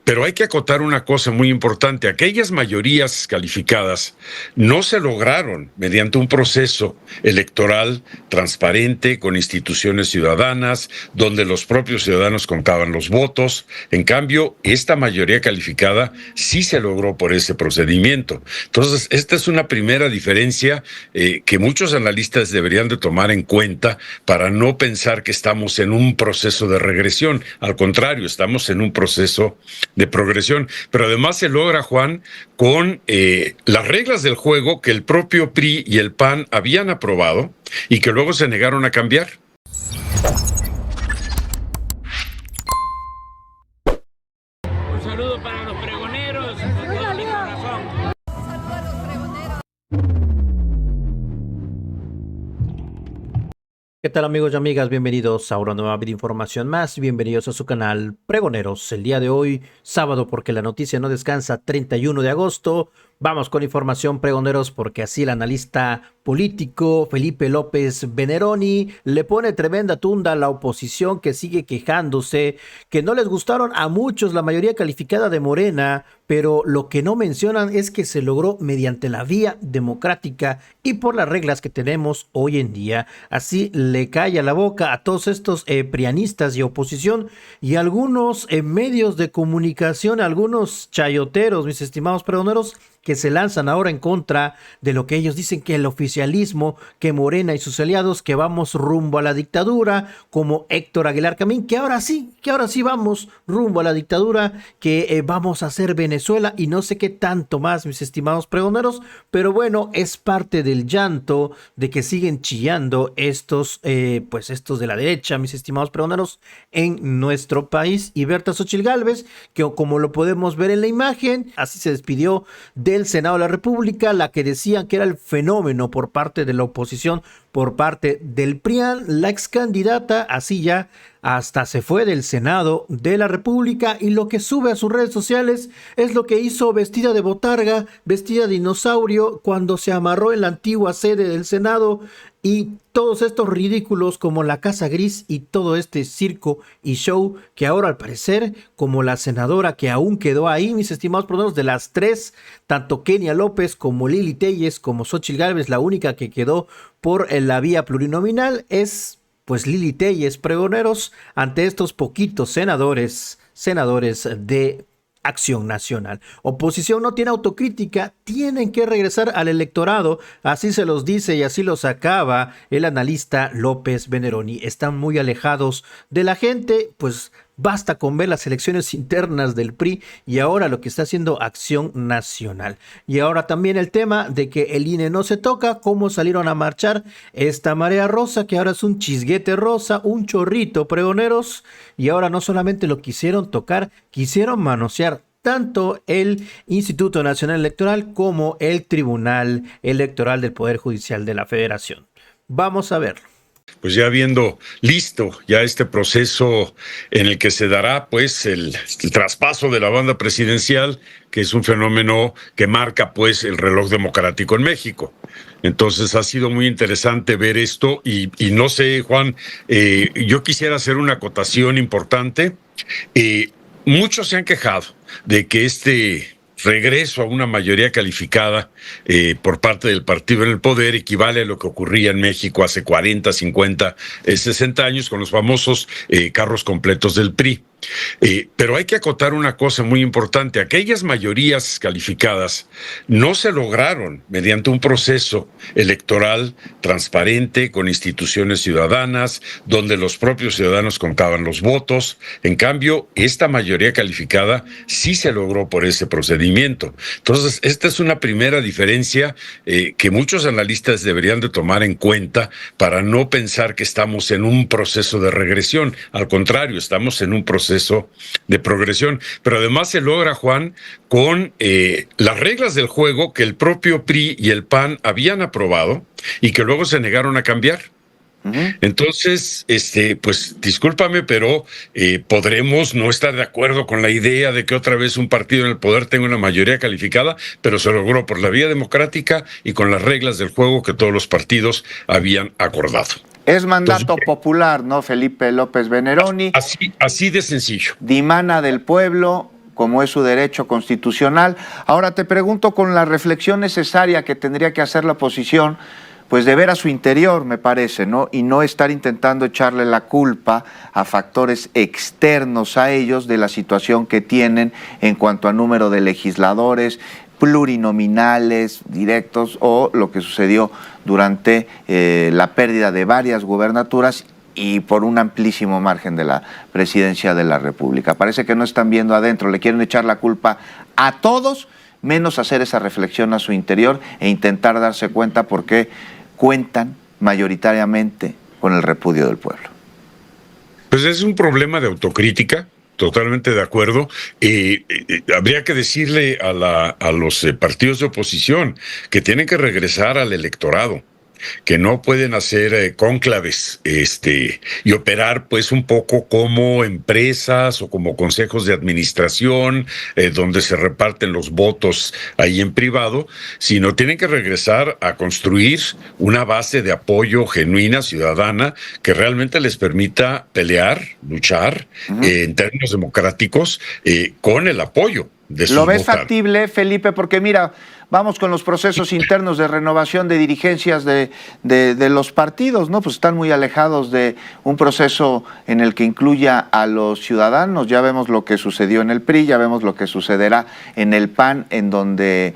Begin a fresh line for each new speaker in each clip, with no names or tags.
Pero hay que acotar una cosa muy importante. Aquellas mayorías calificadas no se lograron mediante un proceso electoral transparente, con instituciones ciudadanas, donde los propios ciudadanos contaban los votos. En cambio, esta mayoría calificada sí se logró por ese procedimiento. Entonces, esta es una primera diferencia que muchos analistas deberían de tomar en cuenta para no pensar que estamos en un proceso de regresión. Al contrario, estamos en un proceso de progresión, pero además se logra, Juan, con las reglas del juego que el propio PRI y el PAN habían aprobado y que luego se negaron a cambiar.
Un saludo para los pregoneros, con todo mi corazón.
Un saludo a los pregoneros.
¿Qué tal, amigos y amigas? Bienvenidos a una nueva información más. Bienvenidos a su canal Pregoneros. El día de hoy, sábado, porque la noticia no descansa, 31 de agosto. Vamos con información, pregoneros, porque así el analista político Felipe López Veneroni le pone tremenda tunda a la oposición, que sigue quejándose, que no les gustaron a muchos la mayoría calificada de Morena, pero lo que no mencionan es que se logró mediante la vía democrática y por las reglas que tenemos hoy en día. Así le calla la boca a todos estos prianistas y oposición y algunos medios de comunicación, algunos chayoteros, mis estimados pregoneros, que se lanzan ahora en contra de lo que ellos dicen que el oficialismo, que Morena y sus aliados, que vamos rumbo a la dictadura, como Héctor Aguilar Camín, que ahora sí vamos rumbo a la dictadura, que vamos a hacer Venezuela y no sé qué tanto más, mis estimados pregoneros, pero bueno, es parte del llanto de que siguen chillando estos de la derecha, mis estimados pregoneros, en nuestro país. Y Berta Xóchitl Gálvez, que como lo podemos ver en la imagen, así se despidió del Senado de la República, la que decían que era el fenómeno por parte de la oposición, por parte del PRIAN, la ex candidata, así ya hasta se fue del Senado de la República, y lo que sube a sus redes sociales es lo que hizo vestida de botarga, vestida de dinosaurio, cuando se amarró en la antigua sede del Senado, y todos estos ridículos como la Casa Gris y todo este circo y show que ahora al parecer, como la senadora que aún quedó ahí, mis estimados pregoneros, de las tres, tanto Kenia López como Lili Téllez como Xóchitl Gálvez, la única que quedó por la vía plurinominal es pues Lili Téllez, pregoneros, ante estos poquitos senadores de Acción Nacional. Oposición no tiene autocrítica, tienen que regresar al electorado, así se los dice y así los acaba el analista López Veneroni. Están muy alejados de la gente, pues basta con ver las elecciones internas del PRI y ahora lo que está haciendo Acción Nacional. Y ahora también el tema de que el INE no se toca, cómo salieron a marchar esta marea rosa, que ahora es un chisguete rosa, un chorrito, pregoneros, y ahora no solamente lo quisieron tocar, quisieron manosear tanto el Instituto Nacional Electoral como el Tribunal Electoral del Poder Judicial de la Federación. Vamos a verlo.
Pues ya viendo listo ya este proceso en el que se dará pues el traspaso de la banda presidencial, que es un fenómeno que marca pues el reloj democrático en México. Entonces ha sido muy interesante ver esto y no sé, Juan, yo quisiera hacer una acotación importante. Muchos se han quejado de que este regreso a una mayoría calificada por parte del partido en el poder equivale a lo que ocurría en México hace 40, 50, 60 años con los famosos carros completos del PRI. Pero hay que acotar una cosa muy importante. Aquellas mayorías calificadas no se lograron mediante un proceso electoral transparente, con instituciones ciudadanas, donde los propios ciudadanos contaban los votos. En cambio, esta mayoría calificada sí se logró por ese procedimiento. Entonces, esta es una primera diferencia que muchos analistas deberían de tomar en cuenta para no pensar que estamos en un proceso de regresión. Al contrario, estamos en un proceso de progresión, pero además se logra, Juan, con las reglas del juego que el propio PRI y el PAN habían aprobado y que luego se negaron a cambiar. Entonces, pues discúlpame, pero podremos no estar de acuerdo con la idea de que otra vez un partido en el poder tenga una mayoría calificada, pero se logró por la vía democrática y con las reglas del juego que todos los partidos habían acordado.
Es mandato popular, ¿no, Felipe López Veneroni?
Así de sencillo.
Dimana del pueblo, como es su derecho constitucional. Ahora te pregunto, con la reflexión necesaria que tendría que hacer la oposición, pues de ver a su interior, me parece, ¿no? Y no estar intentando echarle la culpa a factores externos a ellos de la situación que tienen en cuanto a número de legisladores, plurinominales, directos, o lo que sucedió durante la pérdida de varias gubernaturas y por un amplísimo margen de la presidencia de la República. Parece que no están viendo adentro, le quieren echar la culpa a todos, menos hacer esa reflexión a su interior e intentar darse cuenta por qué cuentan mayoritariamente con el repudio del pueblo.
Pues es un problema de autocrítica, totalmente de acuerdo. Habría que decirle a los partidos de oposición que tienen que regresar al electorado, que no pueden hacer cónclaves y operar pues un poco como empresas o como consejos de administración donde se reparten los votos ahí en privado, sino tienen que regresar a construir una base de apoyo genuina, ciudadana, que realmente les permita pelear, luchar en términos democráticos con el apoyo de sus
votantes. ¿Lo ves
factible,
Felipe? Porque mira, vamos con los procesos internos de renovación de dirigencias de los partidos, ¿no? Pues están muy alejados de un proceso en el que incluya a los ciudadanos. Ya vemos lo que sucedió en el PRI, ya vemos lo que sucederá en el PAN, en donde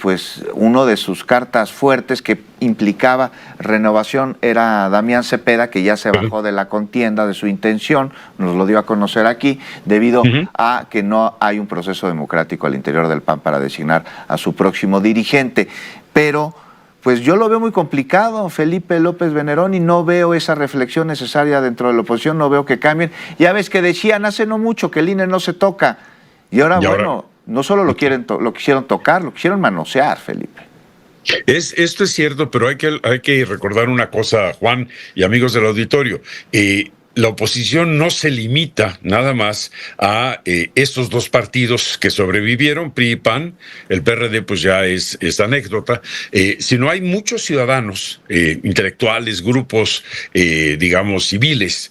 pues uno de sus cartas fuertes que implicaba renovación era Damián Cepeda, que ya se bajó de la contienda, de su intención, nos lo dio a conocer aquí, debido a que no hay un proceso democrático al interior del PAN para designar a su próximo dirigente. Pero pues yo lo veo muy complicado, Felipe López Venerón, y no veo esa reflexión necesaria dentro de la oposición, no veo que cambien. Ya ves que decían hace no mucho que el INE no se toca, y ahora bueno, no solo lo quisieron tocar, lo quisieron manosear, Felipe.
Esto es cierto, pero hay que recordar una cosa, Juan y amigos del auditorio. La oposición no se limita nada más a estos dos partidos que sobrevivieron, PRI y PAN, el PRD pues ya es anécdota, sino hay muchos ciudadanos, intelectuales, grupos, digamos, civiles,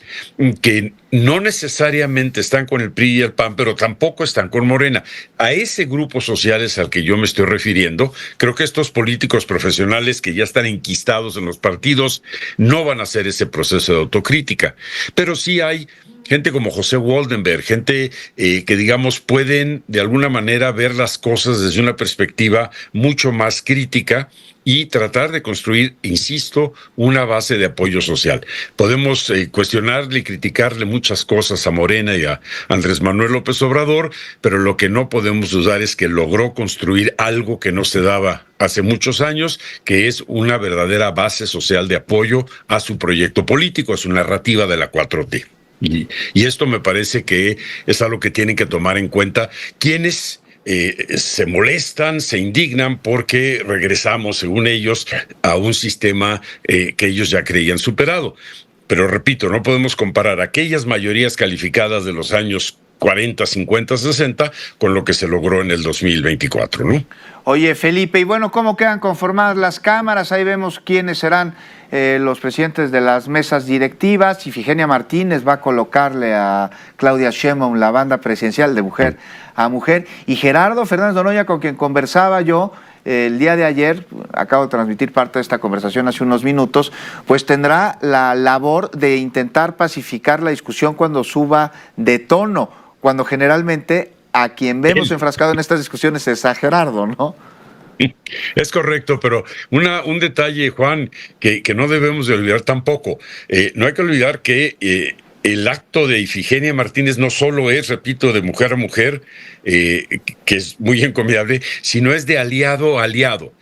que no necesariamente están con el PRI y el PAN, pero tampoco están con Morena. A ese grupo social es al que yo me estoy refiriendo. Creo que estos políticos profesionales que ya están enquistados en los partidos no van a hacer ese proceso de autocrítica. Pero sí hay gente como José Waldenberg, gente que, digamos, pueden de alguna manera ver las cosas desde una perspectiva mucho más crítica y tratar de construir, insisto, una base de apoyo social. Podemos cuestionarle y criticarle muchas cosas a Morena y a Andrés Manuel López Obrador, pero lo que no podemos dudar es que logró construir algo que no se daba hace muchos años, que es una verdadera base social de apoyo a su proyecto político, a su narrativa de la 4T. Y esto me parece que es algo que tienen que tomar en cuenta quienes se molestan, se indignan porque regresamos, según ellos, a un sistema que ellos ya creían superado. Pero repito, no podemos comparar aquellas mayorías calificadas de los años 40, 50, 60 con lo que se logró en el 2024, ¿no?
Oye, Felipe, y bueno, ¿cómo quedan conformadas las cámaras? Ahí vemos quiénes serán los presidentes de las mesas directivas. Ifigenia Martínez va a colocarle a Claudia Sheinbaum la banda presidencial de mujer a mujer. Y Gerardo Fernández Noroña, con quien conversaba yo el día de ayer, acabo de transmitir parte de esta conversación hace unos minutos, pues tendrá la labor de intentar pacificar la discusión cuando suba de tono, cuando generalmente a quien vemos enfrascado en estas discusiones es a Gerardo, ¿no?
Es correcto, pero un detalle, Juan, que no debemos de olvidar tampoco. No hay que olvidar que el acto de Ifigenia Martínez no solo es, repito, de mujer a mujer, que es muy encomiable, sino es de aliado a aliado.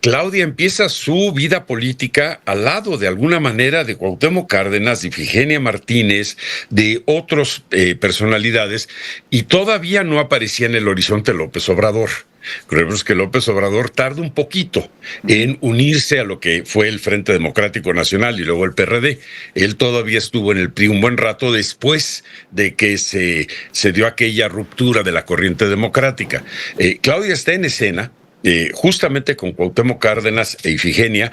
Claudia empieza su vida política al lado, de alguna manera, de Cuauhtémoc Cárdenas, de Ifigenia Martínez, de otras personalidades, y todavía no aparecía en el horizonte López Obrador. Creemos que López Obrador tarda un poquito en unirse a lo que fue el Frente Democrático Nacional y luego el PRD. Él todavía estuvo en el PRI un buen rato después de que se dio aquella ruptura de la corriente democrática. Claudia está en escena, justamente con Cuauhtémoc Cárdenas e Ifigenia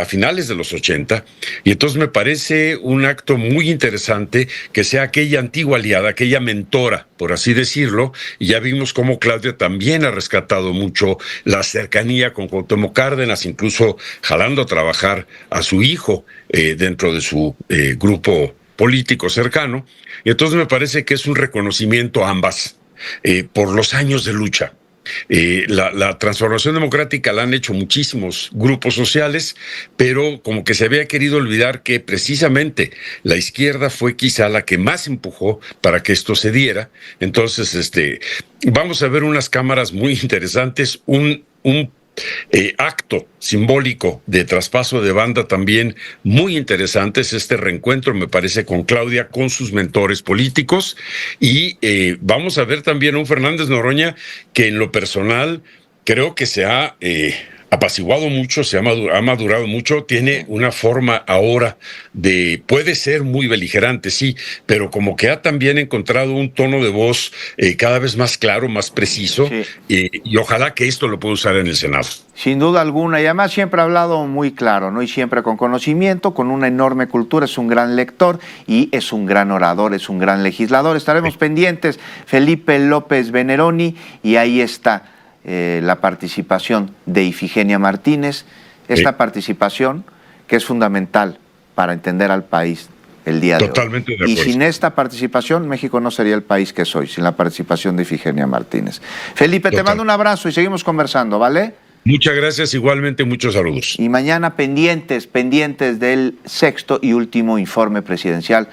a finales de los 80, y entonces me parece un acto muy interesante que sea aquella antigua aliada, aquella mentora, por así decirlo, y ya vimos cómo Claudia también ha rescatado mucho la cercanía con Cuauhtémoc Cárdenas, incluso jalando a trabajar a su hijo dentro de su grupo político cercano, y entonces me parece que es un reconocimiento a ambas por los años de lucha. La transformación democrática la han hecho muchísimos grupos sociales, pero como que se había querido olvidar que precisamente la izquierda fue quizá la que más empujó para que esto se diera. Entonces, vamos a ver unas cámaras muy interesantes, un acto simbólico de traspaso de banda también muy interesante. Es este reencuentro, me parece, con Claudia, con sus mentores políticos, y vamos a ver también a un Fernández Noroña que en lo personal creo que se ha apaciguado mucho, ha madurado mucho, tiene una forma ahora puede ser muy beligerante, sí, pero como que ha también encontrado un tono de voz cada vez más claro, más preciso,
Sí.
Y ojalá que esto lo pueda usar en el Senado.
Sin duda alguna, y además siempre ha hablado muy claro, ¿no? Y siempre con conocimiento, con una enorme cultura, es un gran lector y es un gran orador, es un gran legislador. Estaremos pendientes, Felipe López Veneroni, y ahí está la participación de Ifigenia Martínez, esta participación que es fundamental para entender al país el día de hoy.
Totalmente de acuerdo.
Y sin esta participación, México no sería el país que es hoy, sin la participación de Ifigenia Martínez. Felipe, te mando un abrazo y seguimos conversando, ¿vale?
Muchas gracias, igualmente muchos saludos.
Y mañana pendientes del sexto y último informe presidencial